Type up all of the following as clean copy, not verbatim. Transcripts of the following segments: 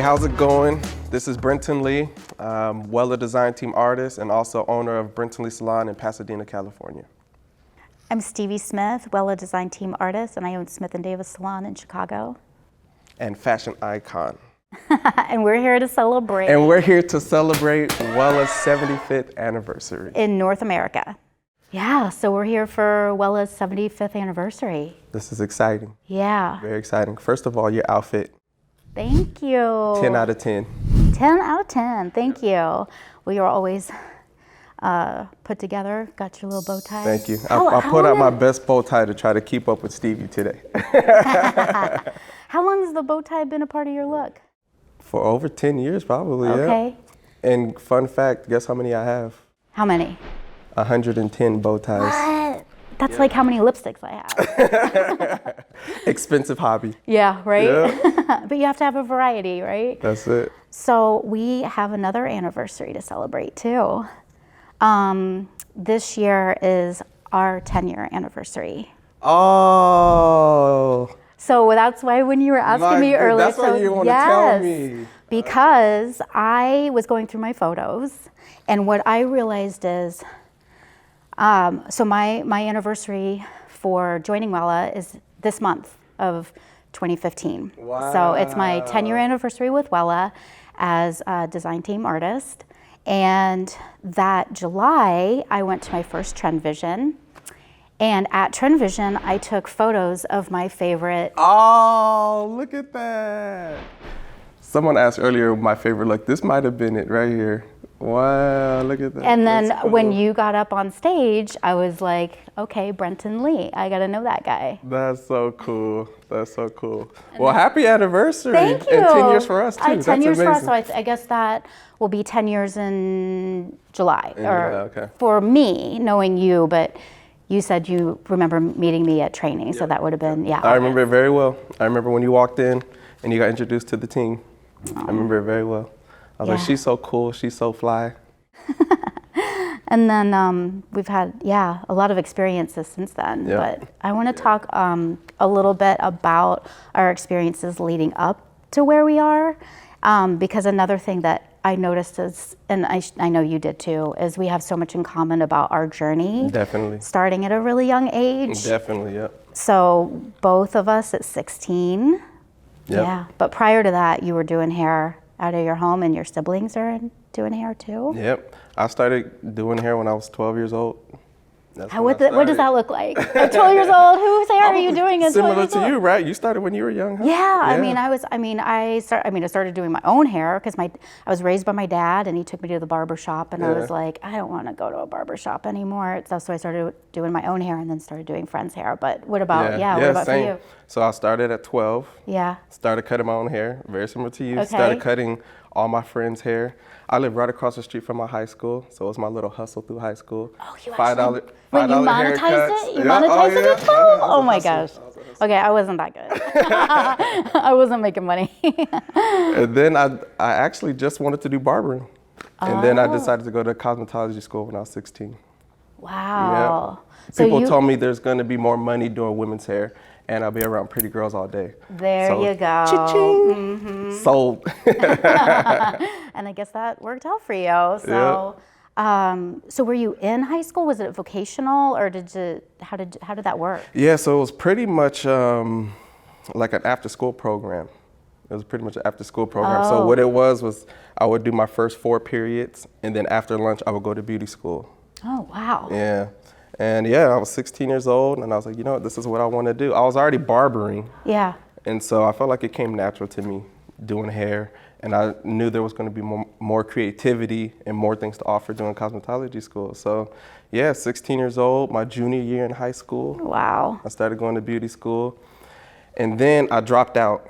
Hey, how's it going? This is Brenton Lee, Wella Design Team artist and also owner of Brenton Lee Salon in Pasadena, California. I'm Stevie Smith, Wella Design Team artist, and I own Smith & Davis Salon in Chicago. And fashion icon. And we're here to celebrate. And we're here to celebrate Wella's 75th anniversary. In North America. Yeah, so we're here for Wella's 75th anniversary. This is exciting. Yeah. Very exciting. First of all, your outfit. Thank you. 10 out of 10. 10 out of 10, thank you. Well, you're always put together, got your little bow tie. Thank you. I put out my best bow tie to try to keep up with Stevie today. How long has the bow tie been a part of your look? For over 10 years, probably, Okay. Yeah. And fun fact, guess how many I have? How many? 110 bow ties. What? That's like how many lipsticks I have. Expensive hobby. Yeah, right? Yeah. But you have to have a variety, right? That's it. So we have another anniversary to celebrate too. This year is our 10-year anniversary. Oh. So that's why when you were asking me earlier. That's why you want to tell me. Because I was going through my photos, and what I realized is, so my anniversary for joining Wella is this month of 2015. Wow. So it's my 10-year anniversary with Wella as a design team artist. And that July, I went to my first Trend Vision. And at Trend Vision, I took photos of my favorite. Oh, look at that. Someone asked earlier my favorite look. This might have been it right here. Wow, look at that. And then when you got up on stage, I was like, okay, Brenton Lee, I got to know that guy. That's so cool. That's so cool. Well, happy anniversary. Thank you. And 10 years for us, too. 10 That's years amazing. for us, so I guess that will be 10 years in July. Okay. For me, knowing you, but you said you remember meeting me at training, so that would have been, yeah. I remember it very well. I remember when you walked in and you got introduced to the team. I remember it very well. I was like, she's so cool, she's so fly. And then we've had, a lot of experiences since then. Yeah. But I want to talk a little bit about our experiences leading up to where we are. Because another thing that I noticed is, and I know you did too, is we have so much in common about our journey. Definitely. Starting at a really young age. Definitely, yep. So both of us at 16. Yep. Yeah. But prior to that, you were doing hair out of your home, and your siblings are doing hair too? Yep. I started doing hair when I was 12 years old. What does that look like? At 12 years old, whose hair are you doing at 12 Similar years old? to you, right? You started when you were young, huh? Yeah, I started doing my own hair because I was raised by my dad, and he took me to the barber shop, and I was like, I don't want to go to a barber shop anymore. So I started doing my own hair, and then started doing friends' hair. But what about for you? So I started at 12. Yeah. Started cutting my own hair, very similar to you. Okay. Started cutting all my friends' hair. I live right across the street from my high school, so it was my little hustle through high school. Oh, you $5 Wait, you monetized haircuts. it? You monetized it at 12? Oh my gosh. Okay, I wasn't that good. I wasn't making money. And then I actually just wanted to do barbering. And then I decided to go to cosmetology school when I was 16. Wow. Yeah. People told me there's going to be more money doing women's hair, and I'll be around pretty girls all day. There you go. Cha-ching. Mm-hmm. Sold. And I guess that worked out for you. So, so were you in high school? Was it vocational, or how did that work? Yeah, so it was pretty much like an after-school program. It was pretty much an after-school program. So what it was I would do my first 4 periods, and then after lunch, I would go to beauty school. Oh, wow. Yeah. And I was 16 years old, and I was like, you know what, this is what I want to do. I was already barbering. Yeah. And so I felt like it came natural to me doing hair. And I knew there was going to be more creativity and more things to offer doing cosmetology school. So 16 years old, my junior year in high school. Wow. I started going to beauty school. And then I dropped out.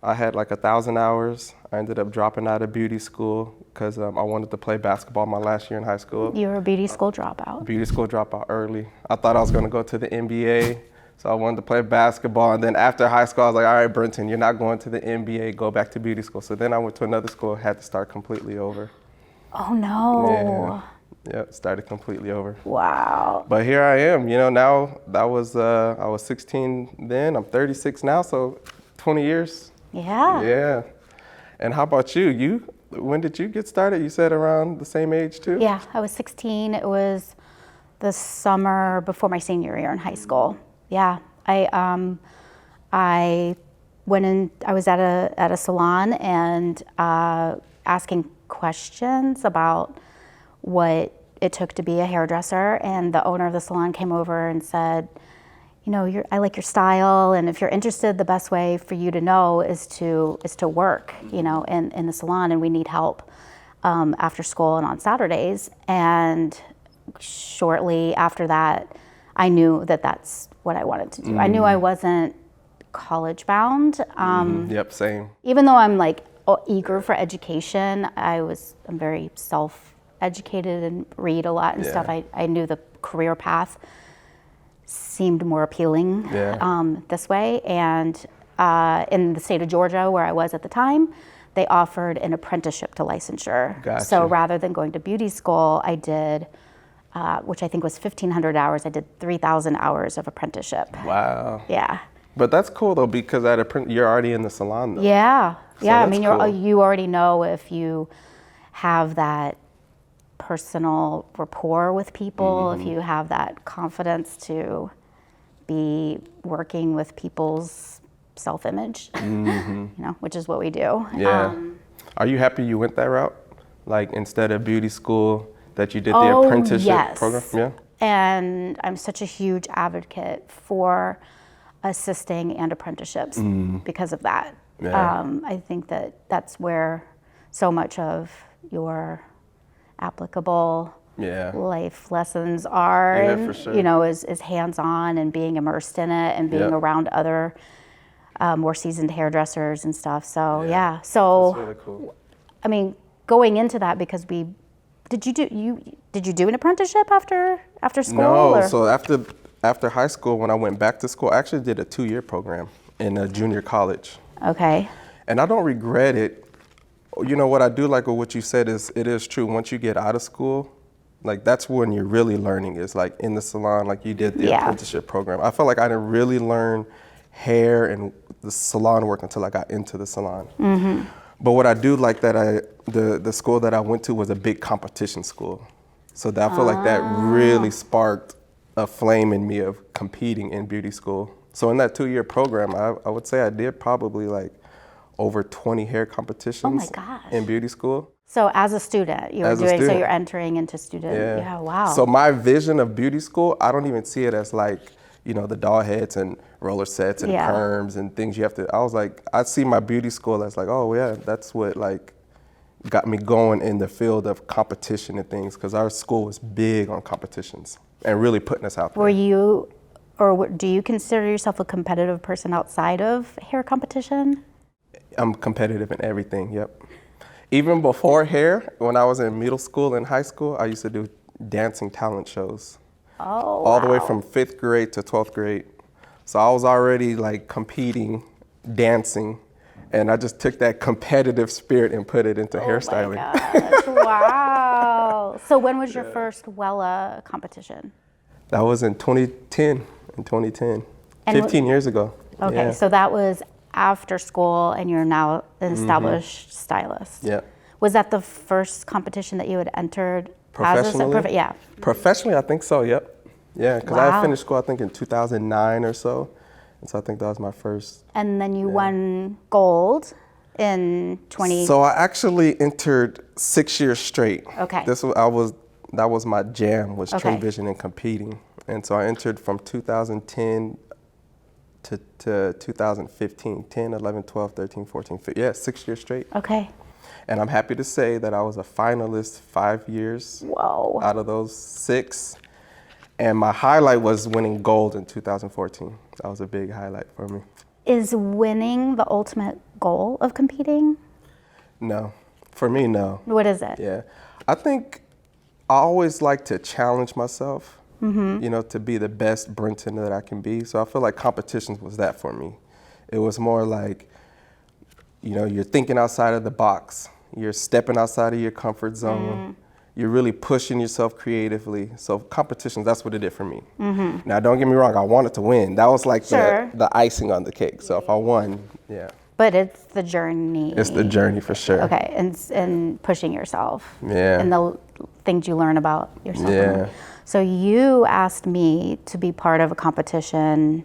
I had like 1,000 hours. I ended up dropping out of beauty school because I wanted to play basketball my last year in high school. You were a beauty school dropout? Beauty school dropout early. I thought I was going to go to the NBA. So I wanted to play basketball. And then after high school, I was like, all right, Brenton, you're not going to the NBA, go back to beauty school. So then I went to another school, had to start completely over. Oh, no. Yeah, started completely over. Wow. But here I am, now I was 16 then, I'm 36 now, so 20 years. Yeah. Yeah. And how about you? When did you get started? You said around the same age too? Yeah, I was 16. It was the summer before my senior year in high school. Yeah, I went in. I was at a salon and asking questions about what it took to be a hairdresser, and the owner of the salon came over and said, you know, I like your style, and if you're interested, the best way for you to know is to work, you know, in the salon, and we need help after school and on Saturdays. And shortly after that, I knew that that's what I wanted to do. I knew I wasn't college bound. Yep, same. Even though I'm like eager for education, I'm very self-educated and read a lot and stuff. I knew the career path seemed more appealing this way. And in the state of Georgia, where I was at the time, they offered an apprenticeship to licensure. Gotcha. So rather than going to beauty school, I did, which I think was 1,500 hours, I did 3,000 hours of apprenticeship. Wow. Yeah. But that's cool though, because you're already in the salon though. Yeah. So yeah. I that's mean, cool. you already know if you have that personal rapport with people, if you have that confidence to be working with people's self-image, you know, which is what we do. Yeah. Are you happy you went that route? Like instead of beauty school, that you did the apprenticeship program? Yeah. And I'm such a huge advocate for assisting and apprenticeships because of that. Yeah. I think that's where so much of your applicable life lessons are, and for sure. you know, is hands-on and being immersed in it and being around other more seasoned hairdressers and stuff. So so that's really cool. I mean, going into that, because did you do an apprenticeship after school? No, or? so after high school, when I went back to school, I actually did a 2-year program in a junior college. Okay. And I don't regret it. You know, what I do like with what you said is, it is true. Once you get out of school, like that's when you're really learning, is like in the salon, like you did the apprenticeship program. I felt like I didn't really learn hair and the salon work until I got into the salon. But what I do like that the school that I went to was a big competition school. So that I feel like that really sparked a flame in me of competing in beauty school. So in that 2-year program, I would say I did probably like over 20 hair competitions in beauty school. So as a student, so you're entering into student. Yeah, wow. So my vision of beauty school, I don't even see it as like, you know, the doll heads and roller sets and perms and things you have to, I was like, I see my beauty school as like, oh yeah, that's what like got me going in the field of competition and things, because our school was big on competitions and really putting us out there. Do you consider yourself a competitive person outside of hair competition? I'm competitive in everything, yep. Even before hair, when I was in middle school and high school, I used to do dancing talent shows. Oh, all the way from 5th grade to 12th grade. So I was already like competing, dancing, and I just took that competitive spirit and put it into hairstyling. My gosh, wow. So when was your first Wella competition? That was in 2010, 15 years ago. Okay, so that was after school, and you're now an established stylist. Yeah. Was that the first competition that you had entered? Professionally? Yeah. Professionally, I think so, yep. Yeah, because I finished school, I think, in 2009 or so. And so I think that was my first. And then you won gold in 20... So I actually entered 6 years straight. Okay. That was my jam, was trade vision and competing. And so I entered from 2010 to 2015, 10, 11, 12, 13, 14, 15, 6 years straight. Okay. And I'm happy to say that I was a finalist 5 years out of those 6. And my highlight was winning gold in 2014. That was a big highlight for me. Is winning the ultimate goal of competing? No. For me, no. What is it? Yeah. I think I always like to challenge myself, you know, to be the best Brenton that I can be. So I feel like competitions was that for me. It was more like, you know, you're thinking outside of the box. You're stepping outside of your comfort zone. You're really pushing yourself creatively. So competitions, that's what it did for me. Now, don't get me wrong, I wanted to win. That was like the icing on the cake. So if I won, But it's the journey. It's the journey for sure. Okay, and pushing yourself. Yeah. And the things you learn about yourself. Yeah. So you asked me to be part of a competition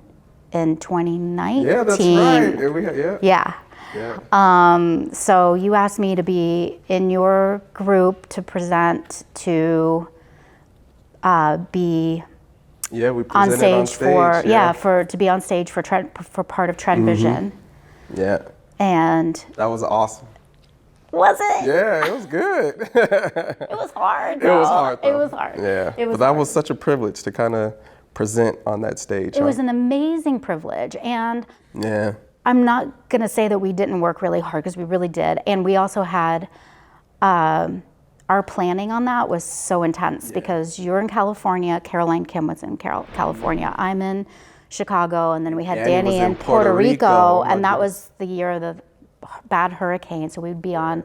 in 2019. Yeah, that's right. Yeah. Yeah. So you asked me to be in your group to present, to be Yeah, we on presented stage to be on stage for part of Trend Vision. Yeah. And That was awesome. was it? Yeah, it was good. It was hard. It was hard, though. It was hard. Yeah. It was But that hard. was such a privilege to kind of present on that stage. It was an amazing privilege, and Yeah. I'm not going to say that we didn't work really hard, because we really did. And we also had, our planning on that was so intense, because you're in California, Caroline Kim was in California, I'm in Chicago, and then we had Danny in Puerto Rico, and that was the year of the bad hurricane. So we would be on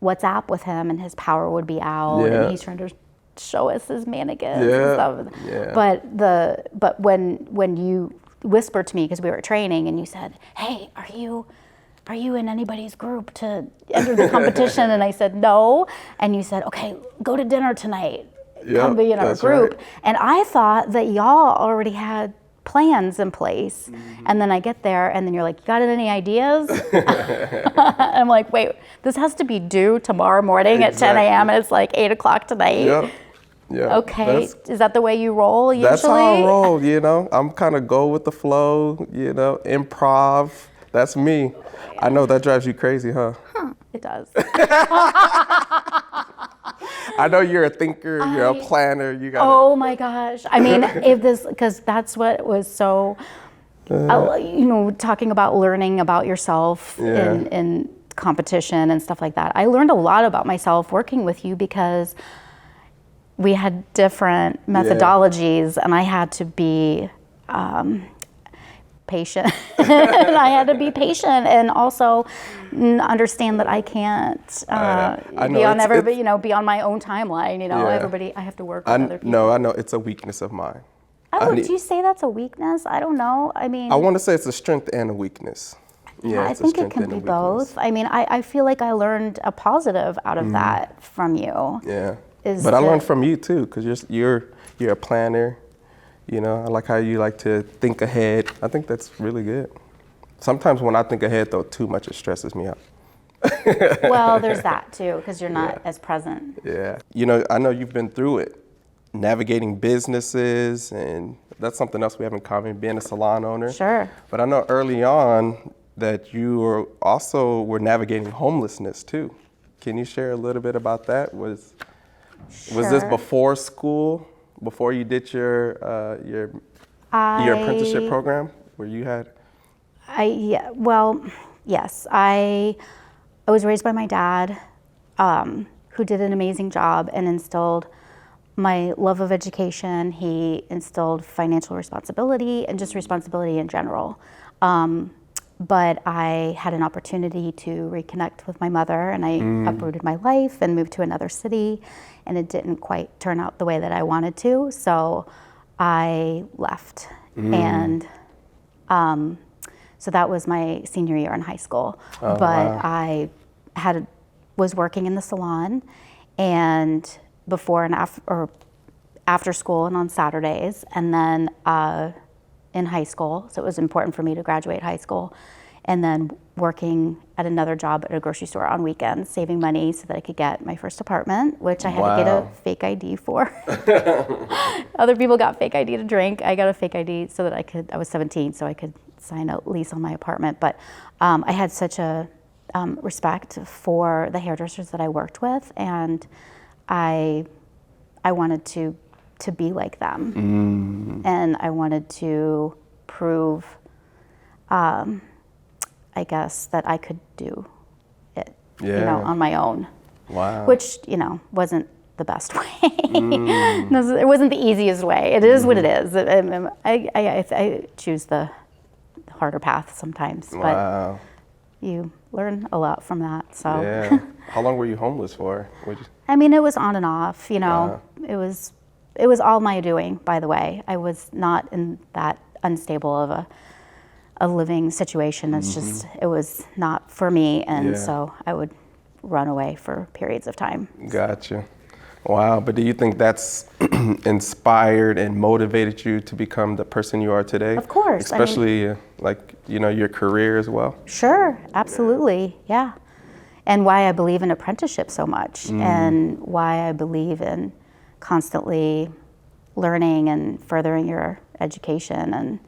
WhatsApp with him, and his power would be out, and he's trying to show us his mannequins and stuff. Yeah. But when you whispered to me, because we were training, and you said, "Hey, are you in anybody's group to enter the competition?" And I said, "No." And you said, "Okay, go to dinner tonight. Come be in our group." Right. And I thought that y'all already had plans in place. And then I get there, and then you're like, "You got any ideas?" I'm like, "Wait, this has to be due tomorrow morning at 10 a.m. and it's like 8 o'clock tonight." Yep. Yeah. Okay, is that the way you roll usually? That's how I roll, I'm kind of go with the flow, improv. That's me. I know that drives you crazy, huh? It does. I know you're a thinker, you're a planner. You got. Oh my gosh! I mean, because that's what was so, talking about learning about yourself in competition and stuff like that. I learned a lot about myself working with you, because we had different methodologies, and I had to be patient. And I had to be patient, and also understand that I can't be on everybody, be on my own timeline. Everybody, I have to work with other people. No, I know it's a weakness of mine. Oh, do you say that's a weakness? I don't know. I mean, I want to say it's a strength and a weakness. I think it can be both. I mean, I feel like I learned a positive out of that from you. Yeah. But I learned from you too, because you're a planner. I like how you like to think ahead. I think that's really good. Sometimes when I think ahead, though, too much, it stresses me out. Well, there's that too, because you're not as present. Yeah. I know you've been through it, navigating businesses, and that's something else we have in common, being a salon owner. Sure. But I know early on that you were navigating homelessness too. Can you share a little bit about that? Was this before school, before you did your apprenticeship program, where you had? Yes. I was raised by my dad, who did an amazing job and instilled my love of education. He instilled financial responsibility and just responsibility in general. But I had an opportunity to reconnect with my mother, and I uprooted my life and moved to another city, and it didn't quite turn out the way that I wanted to, so I left. And so that was my senior year in high school. But wow. I was working in the salon, and before and after school and on Saturdays, and then in high school, so it was important for me to graduate high school, and then working at another job at a grocery store on weekends, saving money so that I could get my first apartment, which I had to get a fake ID for. Other people got fake ID to drink. I got a fake ID so that I was 17, so I could sign a lease on my apartment. But I had such a respect for the hairdressers that I worked with, and I wanted to be like them. And I wanted to prove, I guess, that I could do it, on my own. Wow. Which, wasn't the best way. It wasn't the easiest way. It is what it is. I choose the harder path sometimes, wow. But you learn a lot from that. So. Yeah. How long were you homeless for? I mean, it was on and off. Wow. It was all my doing, by the way. I was not in that unstable of a living situation. It's just, it was not for me. And Yeah. so I would run away for periods of time. Gotcha. Wow. But do you think that's inspired and motivated you to become the person you are today? Of course. I mean, Especially like, your career as well? sure, absolutely, yeah. And why I believe in apprenticeship so much, and why I believe in constantly learning and furthering your education.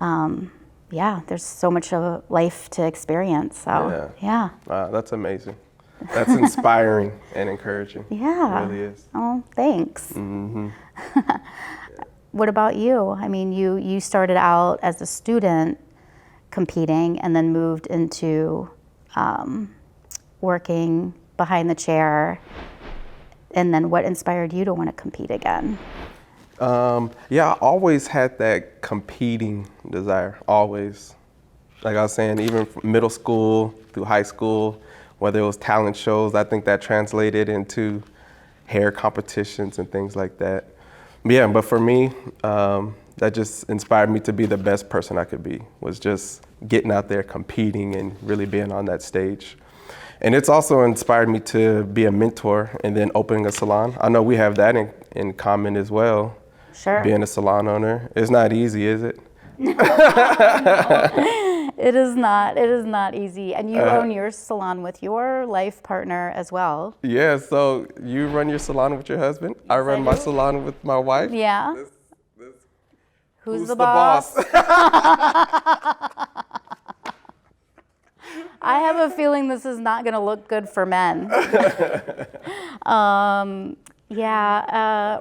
And yeah, there's so much of life to experience. So yeah. Wow, that's amazing. That's inspiring and encouraging. Yeah. It really is. Oh, thanks. What about you? I mean, you started out as a student competing and then moved into working behind the chair. And then what inspired you to want to compete again? Yeah, I always had that competing desire, always. Like I was saying, even from middle school through high school, whether it was talent shows, I think that translated into hair competitions and things like that. Yeah, but for me, that just inspired me to be the best person I could be, was just getting out there, competing, and really being on that stage. And it's also inspired me to be a mentor and then opening a salon. I know we have that in common as well. Sure. Being a salon owner. It's not easy, is it? It is not. It is not easy. And you own your salon with your life partner as well. Yeah, so you run your salon with your husband. I run I my do. salon with my wife. Yeah. This- Who's the boss? I have a feeling this is not going to look good for men.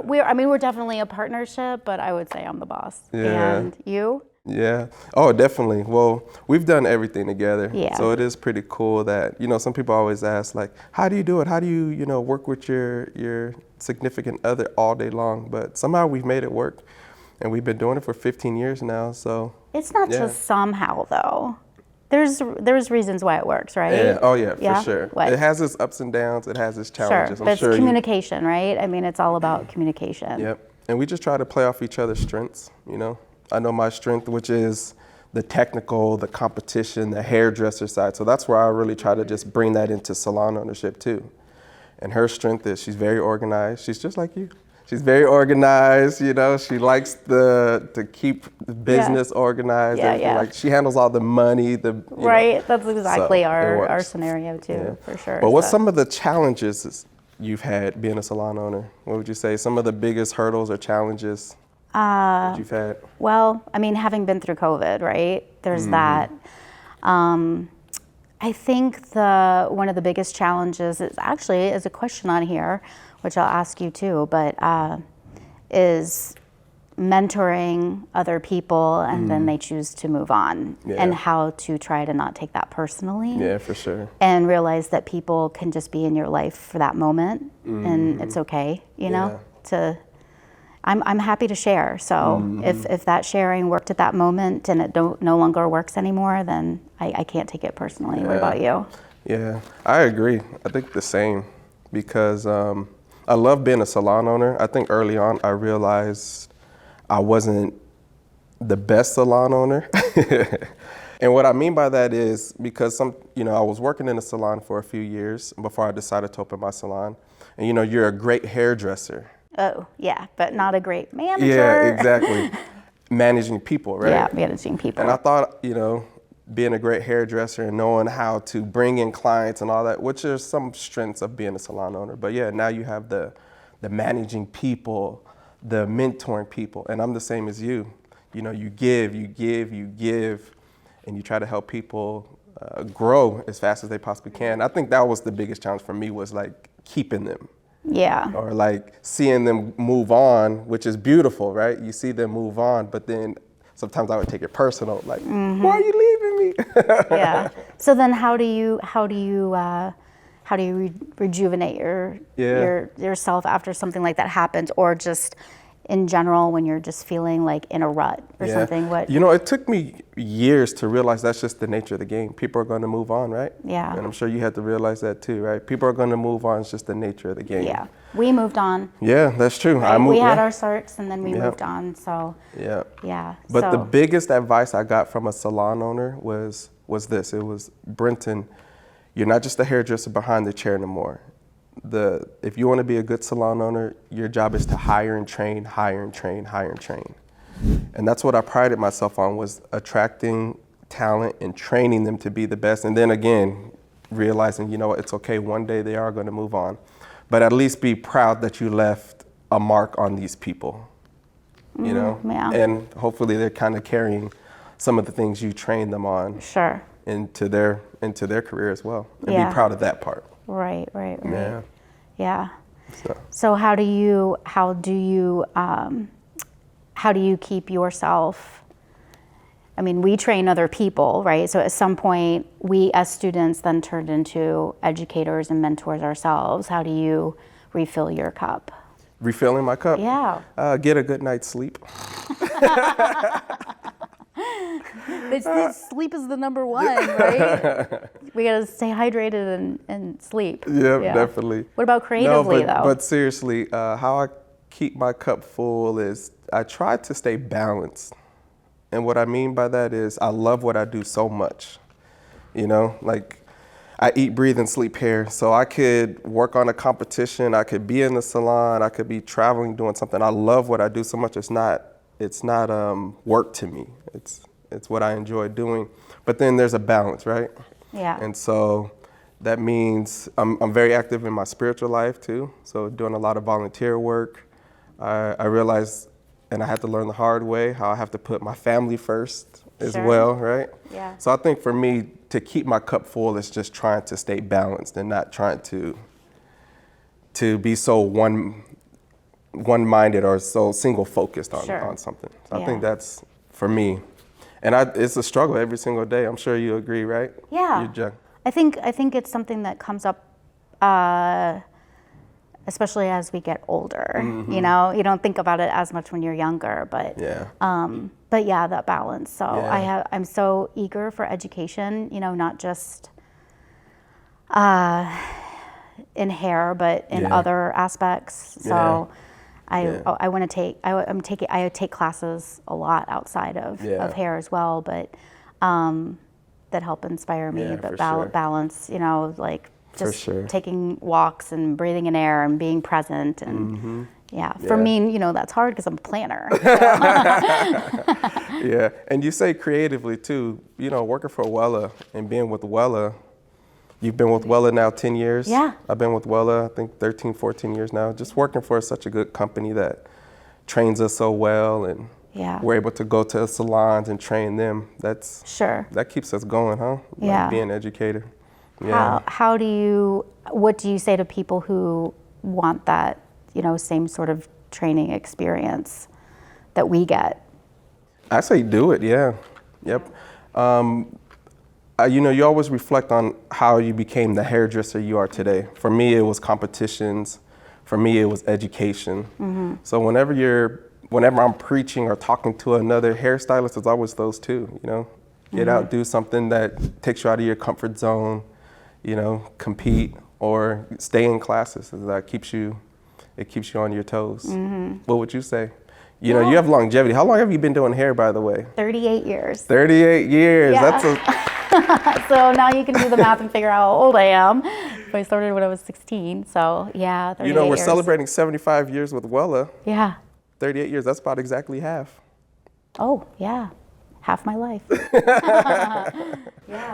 We're definitely a partnership, but I would say I'm the boss. Yeah. And you? Yeah. Oh, definitely. Well, we've done everything together. Yeah. So it is pretty cool that, some people always ask, like, how do you do it? How do you, work with your significant other all day long? But somehow we've made it work. And we've been doing it for 15 years now, so. It's not just somehow, though. There's reasons why it works, right? Yeah. Oh, yeah, Yeah? for sure. What? It has its ups and downs. It has its Sure, challenges. but it's communication, right? I mean, it's all about communication. Yep. And we just try to play off each other's strengths, I know my strength, which is the technical, the competition, the hairdresser side. So that's where I really try to just bring that into salon ownership too. And her strength is she's very organized. She's just like you. She's very organized, She likes to keep the business organized. Yeah. Like she handles all the money. Right. That's exactly So it our works. scenario too, for sure. But what's So- some of the challenges you've had being a salon owner? What would you say? Some of the biggest hurdles or challenges that you've had? Well, I mean, having been through COVID, right? There's that. I think one of the biggest challenges is a question on here, which I'll ask you too, but is mentoring other people and then they choose to move on, and how to try to not take that personally. Yeah, for sure. And realize that people can just be in your life for that moment, and it's okay, I'm happy to share. So if that sharing worked at that moment and it no longer works anymore, then I can't take it personally. What about you? Yeah, I agree. I think the same, because I love being a salon owner. I think early on I realized I wasn't the best salon owner. And what I mean by that is because I was working in a salon for a few years before I decided to open my salon. And you're a great hairdresser. Oh, yeah, but not a great manager. Yeah, exactly. Managing people, right? Yeah, managing people. And I thought, being a great hairdresser and knowing how to bring in clients and all that, which are some strengths of being a salon owner. But yeah, now you have the managing people, the mentoring people. And I'm the same as you. You give, and you try to help people grow as fast as they possibly can. I think that was the biggest challenge for me, was like keeping them. Yeah. Or like seeing them move on, which is beautiful, right? You see them move on, but then sometimes I would take it personal, like, why are you leaving me? Yeah. So then how do you rejuvenate yourself after something like that happens, or just in general when you're just feeling like in a rut or something? What? You know, it took me years to realize that's just the nature of the game. People are going to move on, right? Yeah. And I'm sure you had to realize that too, right? People are going to move on. It's just the nature of the game. Yeah. We moved on. Yeah, that's true. Right? We had our starts and then we moved on. So yeah. But the biggest advice I got from a salon owner was this. It was, Brenton, you're not just a hairdresser behind the chair anymore. If you want to be a good salon owner, your job is to hire and train, hire and train, hire and train. And that's what I prided myself on, was attracting talent and training them to be the best. And then again, realizing, you know what, it's okay, one day they are going to move on. But at least be proud that you left a mark on these people, you know? Yeah. And hopefully they're kind of carrying some of the things you trained them on into their career as well. And be proud of that part. Right. Yeah. So how do you keep yourself? I mean, we train other people, right? So at some point, we as students then turned into educators and mentors ourselves. How do you refill your cup? Refilling my cup? Yeah. Get a good night's sleep. Sleep is the number one, right? We gotta stay hydrated and sleep. Yeah, definitely. What about creatively, though? But seriously, how I keep my cup full is I try to stay balanced. And what I mean by that is I love what I do so much. You know, like I eat, breathe, and sleep hair. So I could work on a competition. I could be in the salon. I could be traveling, doing something. I love what I do so much. It's not work to me. It's what I enjoy doing. But then there's a balance, right? Yeah. And so that means I'm very active in my spiritual life too. So doing a lot of volunteer work. I realized, and I had to learn the hard way, how I have to put my family first as well, right? Yeah. So I think for me, to keep my cup full is just trying to stay balanced and not trying to be so one-minded or so single focused on something. So I think that's for me. And it's a struggle every single day. I'm sure you agree, right? Yeah. I think it's something that comes up, especially as we get older. Mm-hmm. You know, you don't think about it as much when you're younger, but that balance. So I'm so eager for education. You know, not just in hair, but in other aspects. So. I want to I take classes a lot outside of hair as well, but that help inspire me. But balance, you know, like just taking walks and breathing in air and being present. And for me, you know, that's hard because I'm a planner. Yeah, and you say creatively too. You know, working for Wella and being with Wella. You've been with Wella now 10 years? Yeah. I've been with Wella, I think 13, 14 years now. Just working for such a good company that trains us so well, and we're able to go to salons and train them. That keeps us going, huh? Yeah. Like being an educator. Yeah. What do you say to people who want that, you know, same sort of training experience that we get? I say do it, yeah. Yep. You know, you always reflect on how you became the hairdresser you are today. For me, it was competitions. For me, it was education. Mm-hmm. So whenever I'm preaching or talking to another hairstylist, it's always those two, you know. Get out, do something that takes you out of your comfort zone, you know, compete or stay in classes. That keeps you on your toes. Mm-hmm. What would you say? You know, you have longevity. How long have you been doing hair, by the way? 38 years. 38 years. Yeah. That's So now you can do the math and figure out how old I am. I started when I was 16, so 38 years. You know, we're celebrating 75 years with Wella. Yeah. 38 years, that's about exactly half. Oh, yeah. Half my life.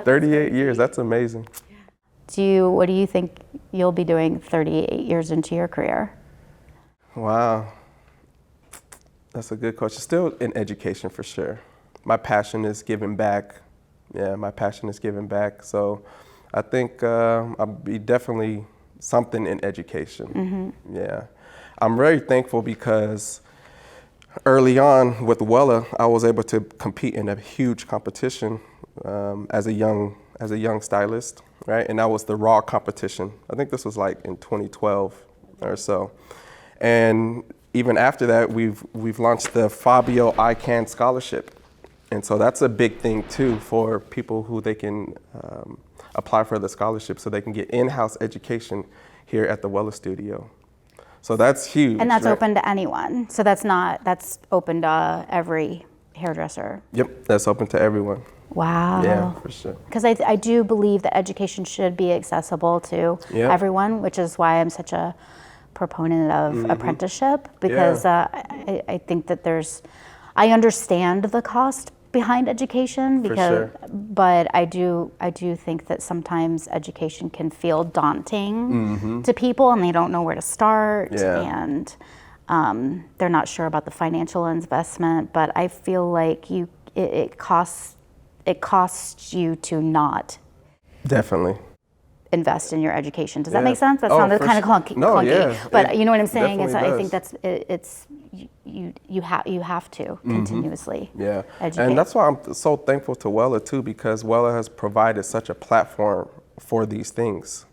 38 years, that's amazing. What do you think you'll be doing 38 years into your career? Wow. That's a good question. Still in education for sure. My passion is giving back. Yeah, my passion is giving back. So I think I'll be definitely something in education. Mm-hmm. Yeah. I'm very thankful because early on with Wella, I was able to compete in a huge competition as a young stylist, right? And that was the Raw competition. I think this was like in 2012 or so. And even after that, we've launched the Fabio I Can Scholarship. And so that's a big thing too for people who they can apply for the scholarship so they can get in-house education here at the Wella studio. So that's huge. And that's open to anyone. So that's open to every hairdresser. Yep, that's open to everyone. Wow. Yeah, for sure. Because I do believe that education should be accessible to everyone, which is why I'm such a proponent of apprenticeship, because I think that I understand the cost behind education, because but I do think that sometimes education can feel daunting to people, and they don't know where to start, and they're not sure about the financial investment. But I feel like it costs you to not definitely invest in your education. Does that make sense? That sounded kind of clunky. No, yeah. But you know what I'm saying? I think does. it's you have to continuously educate. And that's why I'm so thankful to Wella too, because Wella has provided such a platform for these things,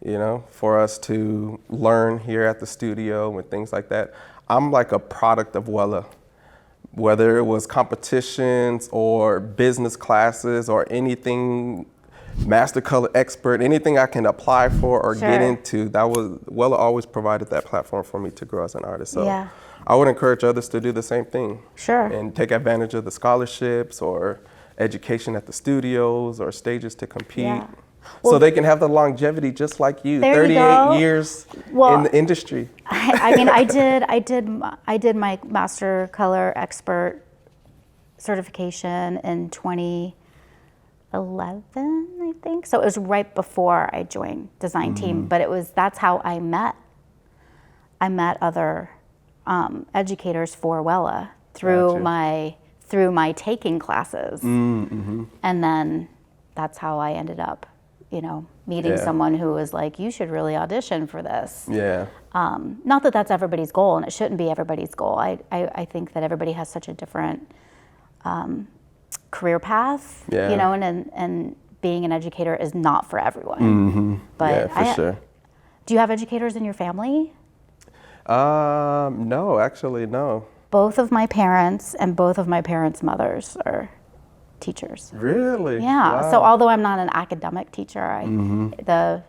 you know, for us to learn here at the studio and things like that. I'm like a product of Wella. Whether it was competitions or business classes or anything, master color expert, anything I can apply for or get into, Wella always provided that platform for me to grow as an artist. So I would encourage others to do the same thing. And take advantage of the scholarships or education at the studios or stages to compete. Well, so they can have the longevity just like you, 38 years in the industry. I mean, I did my master color expert certification in 2011, I think. So it was right before I joined design team, but that's how I met other educators for Wella through my taking classes, and then that's how I ended up, you know, meeting someone who was like, you should really audition for this. Not that that's everybody's goal, and it shouldn't be everybody's goal. I think that everybody has such a different career path, you know, and being an educator is not for everyone. But for sure. Do you have educators in your family? No, actually, no. Both of my parents and both of my parents' mothers are teachers. Really? Yeah. Wow. So although I'm not an academic teacher, the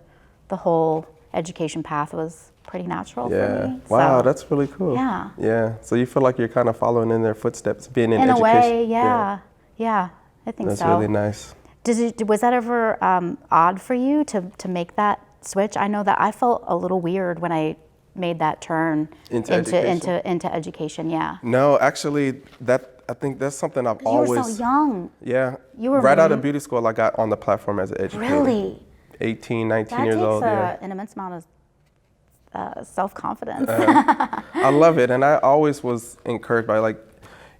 whole education path was pretty natural for me. Wow, so, that's really cool. Yeah. Yeah. So you feel like you're kind of following in their footsteps, being in a education. way, yeah. I think that's so. That's really nice. Was that ever odd for you to make that switch? I know that I felt a little weird when I made that turn into education. Yeah. No, actually, I think that's something I've always. You were so young. Yeah. You were right out of beauty school. I got on the platform as an educator. Really? 18, 19 years old. That takes an immense amount of self-confidence. I love it, and I always was encouraged by, like,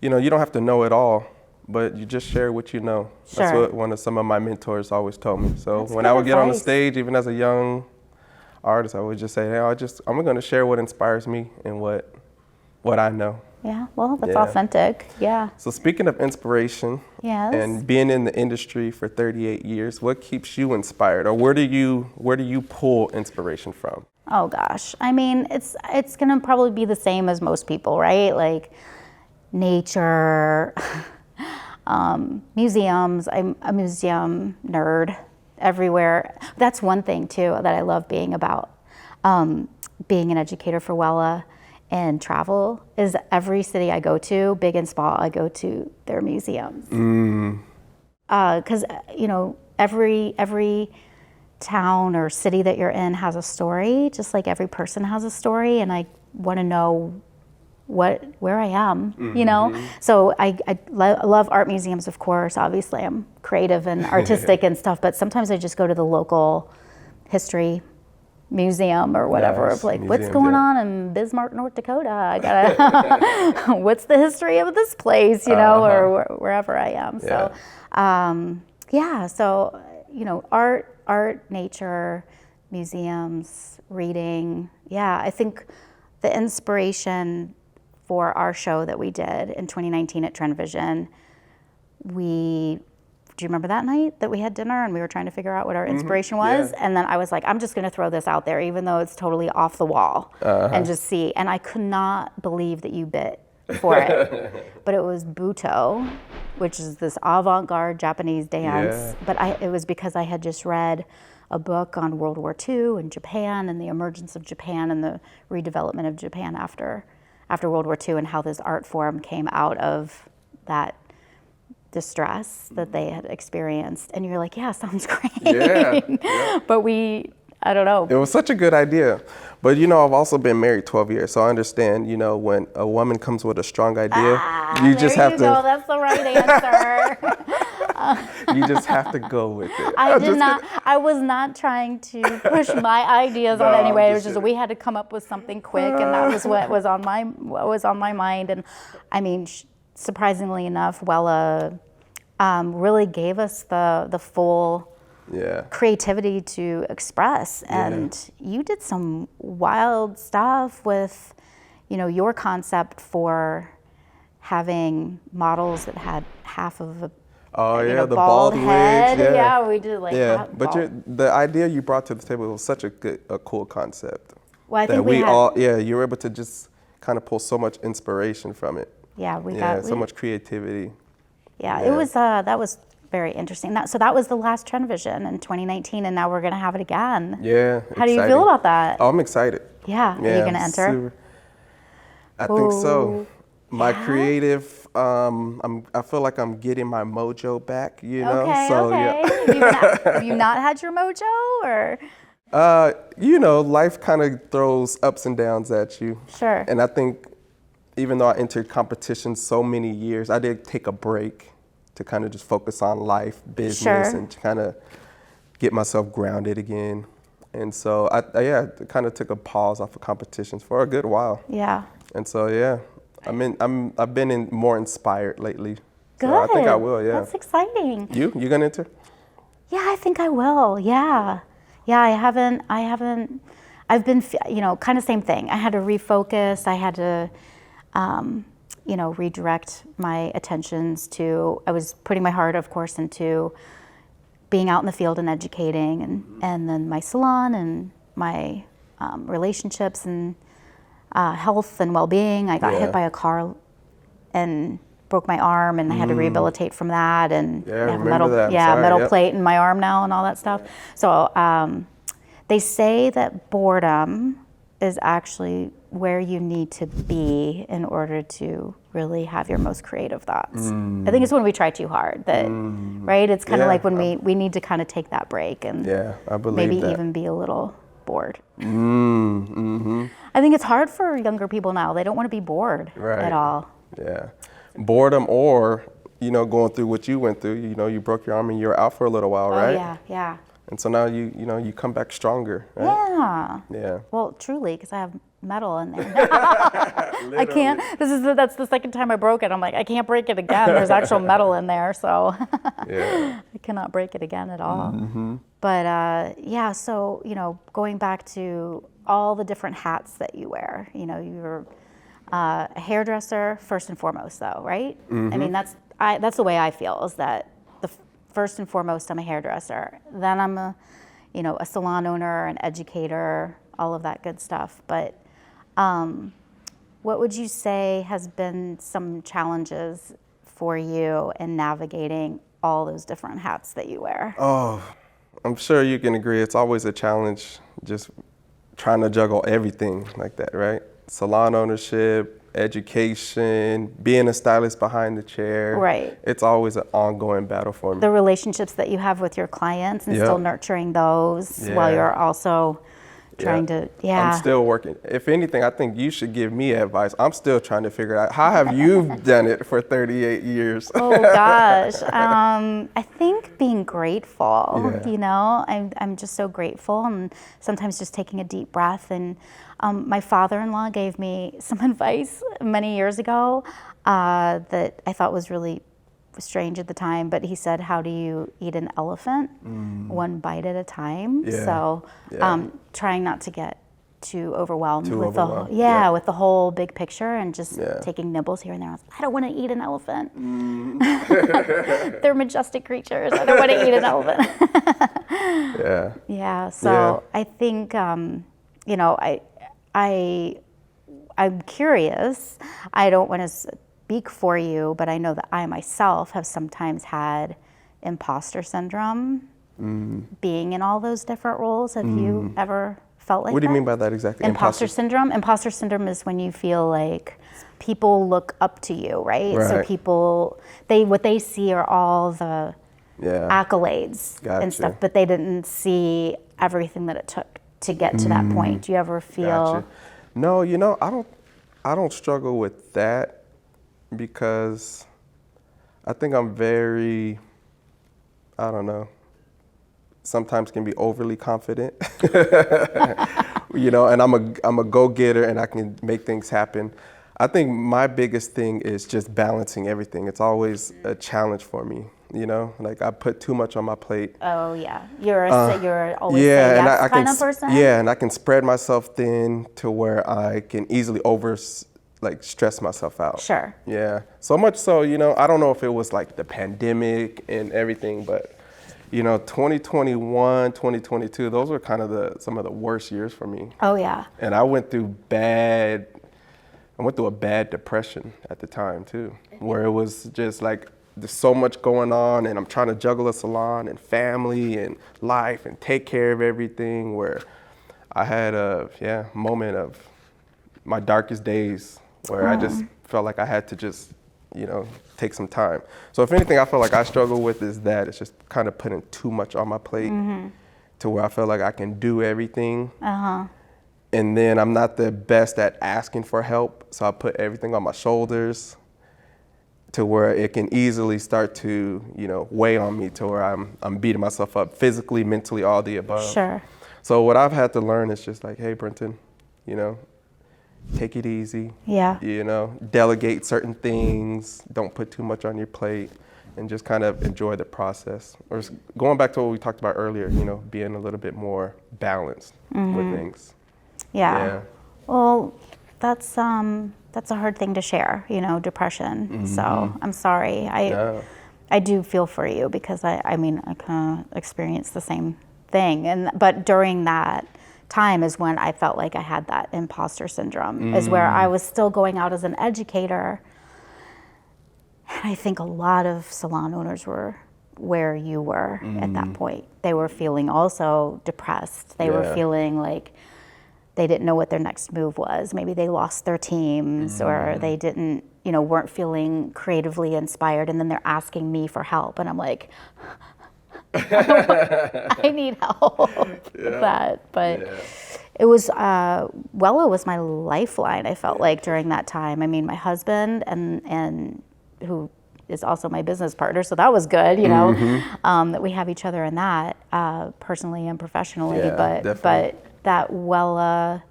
you know, you don't have to know it all, but you just share what you know. That's what some of my mentors always told me. So when I would get on the stage, even as a young artist, I would just say, hey, I'm going to share what inspires me and what I know. Yeah, well, that's authentic. Yeah. So speaking of inspiration and being in the industry for 38 years, what keeps you inspired, or where do you pull inspiration from? Oh gosh, I mean, it's gonna probably be the same as most people, right? Like nature, museums. I'm a museum nerd everywhere. That's one thing too that I love being about being an educator for Wella and travel is every city I go to, big and small, I go to their museums. Because you know, every town or city that you're in has a story, just like every person has a story, and I want to know where I am, you know? So I love art museums, of course. Obviously, I'm creative and artistic and stuff, but sometimes I just go to the local history museum or whatever. Like, what's going on in Bismarck, North Dakota? I gotta, what's the history of this place, you know, or wherever I am. So, so, you know, art, nature, museums, reading. Yeah, I think the inspiration for our show that we did in 2019 at Trend Vision, we do you remember that night that we had dinner and we were trying to figure out what our inspiration was? Yeah. And then I was like, I'm just going to throw this out there, even though it's totally off the wall, and just see. And I could not believe that you bit for it. But it was Buto, which is this avant-garde Japanese dance. Yeah. But it was because I had just read a book on World War II and Japan and the emergence of Japan and the redevelopment of Japan after World War II, and how this art form came out of that distress that they had experienced. And you're like, yeah, sounds great. Yeah. But I don't know. It was such a good idea. But, you know, I've also been married 12 years, so I understand, you know, when a woman comes with a strong idea, you just have to. Go. That's the right answer. You just have to go with it. I was not trying to push my ideas on anyway. It was just we had to come up with something quick, and that was what was on my mind. And I mean, surprisingly enough, Wella really gave us the full creativity to express. And you did some wild stuff with, you know, your concept for having models that had half of a the bald head. Wigs. Yeah, we did like but the idea you brought to the table was such a cool concept. Well, I think you were able to just kind of pull so much inspiration from it. Yeah, we got so much creativity. Yeah, it was that was very interesting. So that was the last Trend Vision in 2019, and now we're gonna have it again. Yeah. How do you feel about that? Oh, I'm excited. Yeah. Are you gonna enter? I think so. My creative, I feel like I'm getting my mojo back, you know? Yeah. Have you not had your mojo, or? You know, life kind of throws ups and downs at you. Sure. And I think even though I entered competition so many years, I did take a break to kind of just focus on life, business, and to kind of get myself grounded again. And so I kind of took a pause off of competitions for a good while. Yeah. And so I've been more inspired lately. Good. So I think I will. Yeah. That's exciting. You gonna enter? Yeah, I think I will. Yeah. I haven't. I've been, you know, kind of same thing. I had to refocus. I had to, you know, redirect my attentions to. I was putting my heart, of course, into being out in the field and educating, and then my salon and my relationships and health and well-being. I got hit by a car and broke my arm, and I had to rehabilitate from that, and I have a metal plate in my arm now and all that stuff. So they say that boredom is actually where you need to be in order to really have your most creative thoughts. I think it's when we try too hard right? It's kind of like when we need to kind of take that break and I believe maybe even be a little bored. I think it's hard for younger people now. They don't want to be bored at all. Yeah. Boredom, or, you know, going through what you went through. You know, you broke your arm and you were out for a little while, right? Yeah. And so now you come back stronger, right? Yeah. Well, truly, because I have metal in there. I can't. That's the second time I broke it. I'm like, I can't break it again. There's actual metal in there, so I cannot break it again at all. But so, you know, going back to all the different hats that you wear. You know, you're a hairdresser first and foremost, though, right? I mean, that's the way I feel, is that first and foremost, I'm a hairdresser. Then I'm a salon owner, an educator, all of that good stuff. But what would you say has been some challenges for you in navigating all those different hats that you wear? Oh, I'm sure you can agree. It's always a challenge just trying to juggle everything like that, right? Salon ownership, education, being a stylist behind the chair. Right. It's always an ongoing battle for me. The relationships that you have with your clients and still nurturing those while you're also trying to, I'm still working. If anything, I think you should give me advice. I'm still trying to figure out, how have you done it for 38 years? Oh gosh. I think being grateful, you know, I'm just so grateful, and sometimes just taking a deep breath. And my father-in-law gave me some advice many years ago that I thought was really strange at the time, but he said, how do you eat an elephant? One bite at a time. So trying not to get too overwhelmed Too with overwhelmed, the yeah. with the whole big picture and just Yeah. taking nibbles here and there. I was like, I don't want to eat an elephant. They're majestic creatures. I don't want to eat an elephant. Yeah. Yeah. So Yeah. I think you know, I'm curious. I don't want to speak for you, but I know that I myself have sometimes had imposter syndrome being in all those different roles. Have you ever felt like that? What do you mean by that exactly? Imposter syndrome? Imposter syndrome is when you feel like people look up to you, right? So Right. people, what they see are all the Yeah. accolades Gotcha. and stuff, but they didn't see everything that it took to get to that point. Do you ever feel? Gotcha. No, I don't struggle with that because I think I'm very, I don't know, sometimes can be overly confident. And I'm a go-getter and I can make things happen. I think my biggest thing is just balancing everything. It's always a challenge for me, like I put too much on my plate. Oh yeah, you're always Yeah, say and yes I kind can, of person. yeah, and I can spread myself thin to where I can easily stress myself out. Sure. Yeah, so much so, I don't know if it was like the pandemic and everything, but 2021, 2022, those were kind of some of the worst years for me. Oh yeah. And I went through a bad depression at the time too, where it was just like there's so much going on and I'm trying to juggle a salon and family and life and take care of everything, where I had a moment of my darkest days where I just felt like I had to just take some time. So if anything, I feel like I struggle with is that it's just kind of putting too much on my plate to where I feel like I can do everything. And then I'm not the best at asking for help. So I put everything on my shoulders to where it can easily start to, weigh on me to where I'm beating myself up physically, mentally, all the above. Sure. So what I've had to learn is just like, hey, Brenton, take it easy. Yeah. Delegate certain things. Don't put too much on your plate, and just kind of enjoy the process. Or going back to what we talked about earlier, being a little bit more balanced with things. Yeah. Well, that's a hard thing to share, depression. So I'm sorry. I do feel for you because I kind of experienced the same thing. But during that time is when I felt like I had that imposter syndrome, is where I was still going out as an educator. And I think a lot of salon owners were where you were at that point. They were feeling also depressed. They were feeling like they didn't know what their next move was. Maybe they lost their teams or they didn't, weren't feeling creatively inspired. And then they're asking me for help. And I'm like, I need help with that. But it was, Wella was my lifeline, I felt like, during that time. I mean, my husband and who is also my business partner, so that was good, that we have each other in that, personally and professionally. Yeah, but that Wella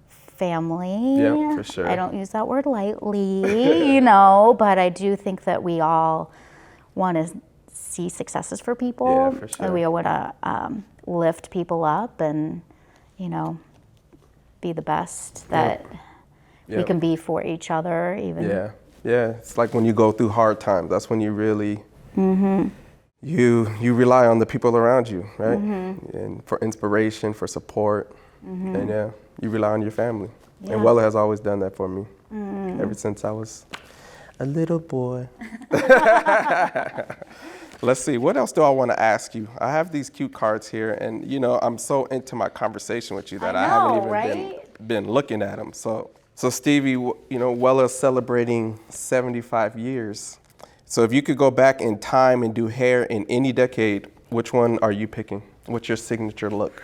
family, yeah, for sure. I don't use that word lightly, but I do think that we all want to see successes for people. Yeah, for sure. And we want to lift people up and, be the best that we can be for each other. Even. Yeah. It's like when you go through hard times, that's when you really, you rely on the people around you, right? And for inspiration, for support, and you rely on your family. Yeah. And Wella has always done that for me ever since I was a little boy. Let's see, what else do I want to ask you? I have these cute cards here, and I'm so into my conversation with you that I haven't even been looking at them. So Stevie, Wella's celebrating 75 years. So if you could go back in time and do hair in any decade, which one are you picking? What's your signature look?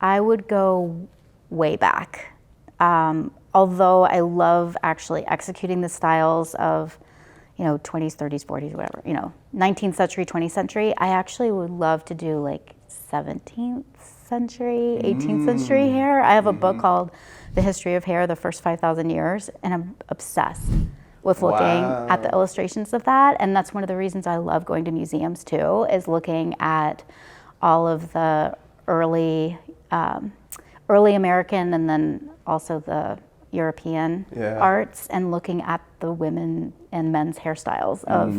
I would go way back. Although I love actually executing the styles of 20s, 30s, 40s, whatever, 19th century, 20th century. I actually would love to do like 17th century, 18th century hair. I have a book called The History of Hair, the First 5,000 Years, and I'm obsessed with looking at the illustrations of that. And that's one of the reasons I love going to museums too, is looking at all of the early early American and then also the European Yeah. arts, and looking at the women and men's hairstyles of,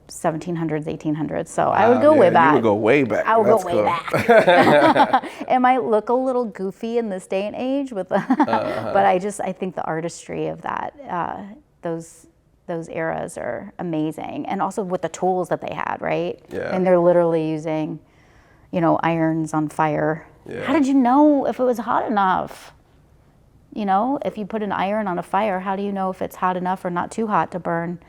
1700s, 1800s. So I would go way back. You would go way back. I would That's go way cool. back. It might look a little goofy in this day and age, with the but I think the artistry of that, those eras are amazing, and also with the tools that they had, right? Yeah. And they're literally using, irons on fire. Yeah. How did you know if it was hot enough? If you put an iron on a fire, how do you know if it's hot enough or not too hot to burn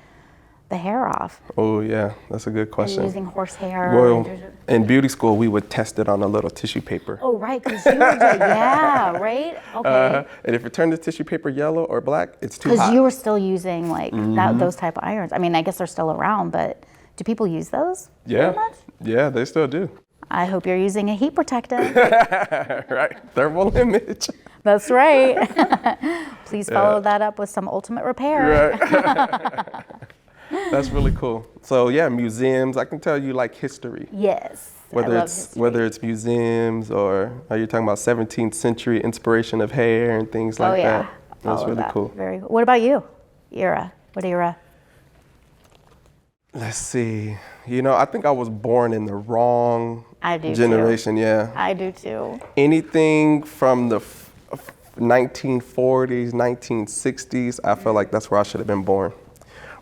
the hair off? Oh yeah, that's a good question. And using horsehair. Well, in beauty school, we would test it on a little tissue paper. Oh, right, because you were yeah, right? Okay. And if it turned the tissue paper yellow or black, it's too Because hot. you were still using those type of irons. I mean, I guess they're still around, but do people use those? Yeah, very much? yeah, they still do. I hope you're using a heat protectant. Right, thermal image. That's right. Please follow that up with some ultimate repair. Right. That's really cool. So yeah, museums. I can tell you like history. Yes. Whether it's museums, or are you talking about 17th century inspiration of hair and things like that? That's really cool. Very cool. What about you? What era? Let's see. I think I was born in the wrong generation. Too. Yeah. I do too. Anything from the 1940s, 1960s, I feel like that's where I should have been born.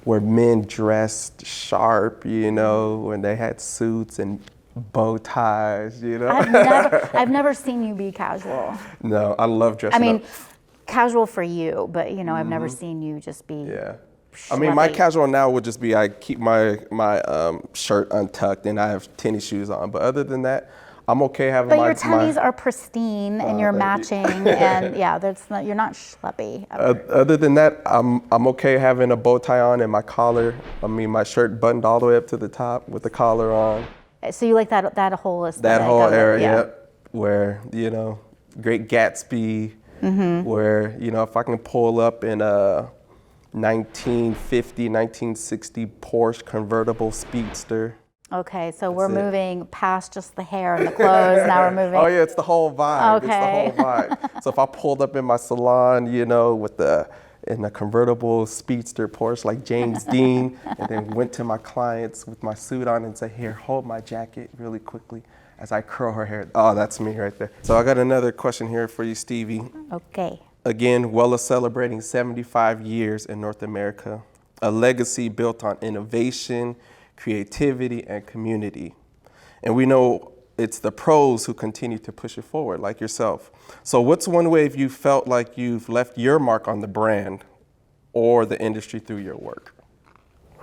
Where men dressed sharp, when they had suits and bow ties, I've never seen you be casual. No, I love dressing up. Casual for you, but I've never seen you just be. Yeah. I mean, my casual now would just be I keep my shirt untucked and I have tennis shoes on. But other than that, I'm okay having But your tennies are pristine and you're matching, and you're not schleppy. Other than that, I'm okay having a bow tie on and my collar. My shirt buttoned all the way up to the top with the collar on. So you like that whole aesthetic? That whole era, yeah. Where Great Gatsby, where if I can pull up in a 1950, 1960 Porsche convertible speedster. Okay, so we're moving past just the hair and the clothes. Now we're moving. Oh yeah, it's the whole vibe. Okay. It's the whole vibe. So if I pulled up in my salon, in a convertible speedster Porsche like James Dean, and then went to my clients with my suit on and said, "Here, hold my jacket really quickly," as I curl her hair. Oh, that's me right there. So I got another question here for you, Stevie. Okay. Again, Wella celebrating 75 years in North America, a legacy built on innovation, creativity, and community. And we know it's the pros who continue to push it forward, like yourself. So what's one way you felt like you've left your mark on the brand or the industry through your work?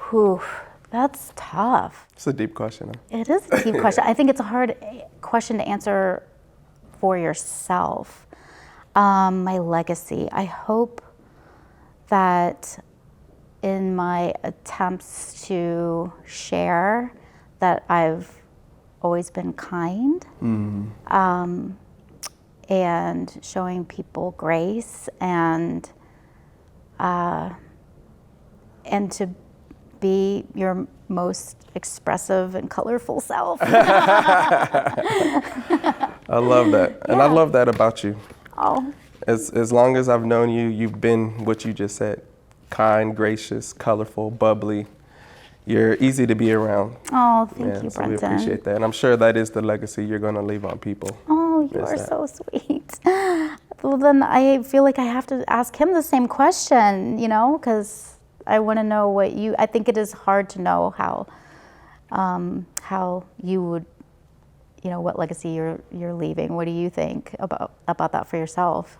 Whew, that's tough. It's a deep question. Huh? It is a deep question. I think it's a hard question to answer for yourself. My legacy. I hope that in my attempts to share that I've always been kind, and showing people grace and to be your most expressive and colorful self. I love that. And I love that about you. Oh. As long as I've known you, you've been what you just said. Kind, gracious, colorful, bubbly. You're easy to be around. Oh, thank you, so Brenton. we appreciate that. And I'm sure that is the legacy you're going to leave on people. Oh, you are so sweet. Well, then I feel like I have to ask him the same question, because I want to know I think it is hard to know how you would, what legacy you're leaving. What do you think about that for yourself?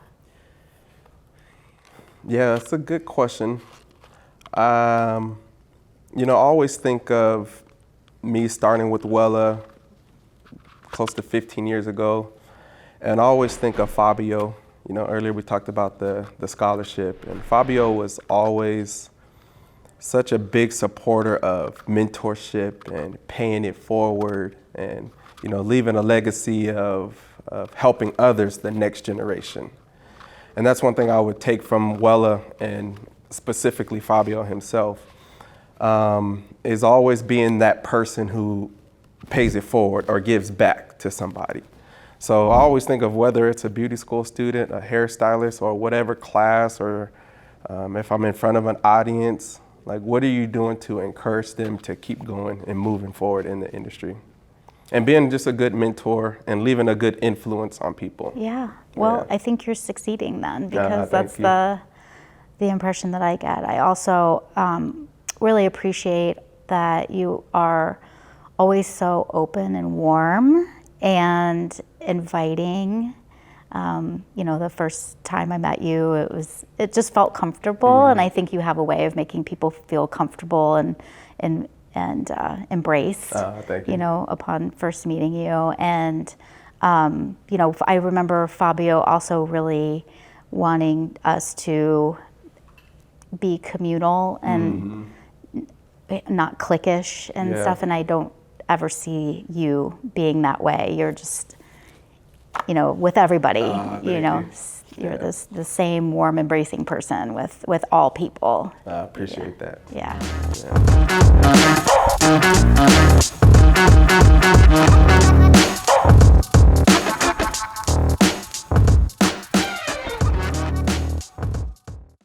Yeah, it's a good question. I always think of me starting with Wella close to 15 years ago, and I always think of Fabio. Earlier we talked about the scholarship, and Fabio was always such a big supporter of mentorship and paying it forward and, leaving a legacy of helping others, the next generation. And that's one thing I would take from Wella, and specifically Fabio himself, is always being that person who pays it forward or gives back to somebody. So I always think of whether it's a beauty school student, a hairstylist, or whatever class, or if I'm in front of an audience, like what are you doing to encourage them to keep going and moving forward in the industry? And being just a good mentor and leaving a good influence on people. Yeah. Well, Yeah. I think you're succeeding then, because thank that's you. the impression that I get. I also really appreciate that you are always so open and warm and inviting. The first time I met you, it just felt comfortable, and I think you have a way of making people feel comfortable and embraced. Thank you. Upon first meeting you, and I remember Fabio also really wanting us to be communal and not cliquish and stuff, and I don't ever see you being that way. You're just, with everybody, Thank you. you're the same warm, embracing person with all people. I appreciate that. Yeah. Yeah.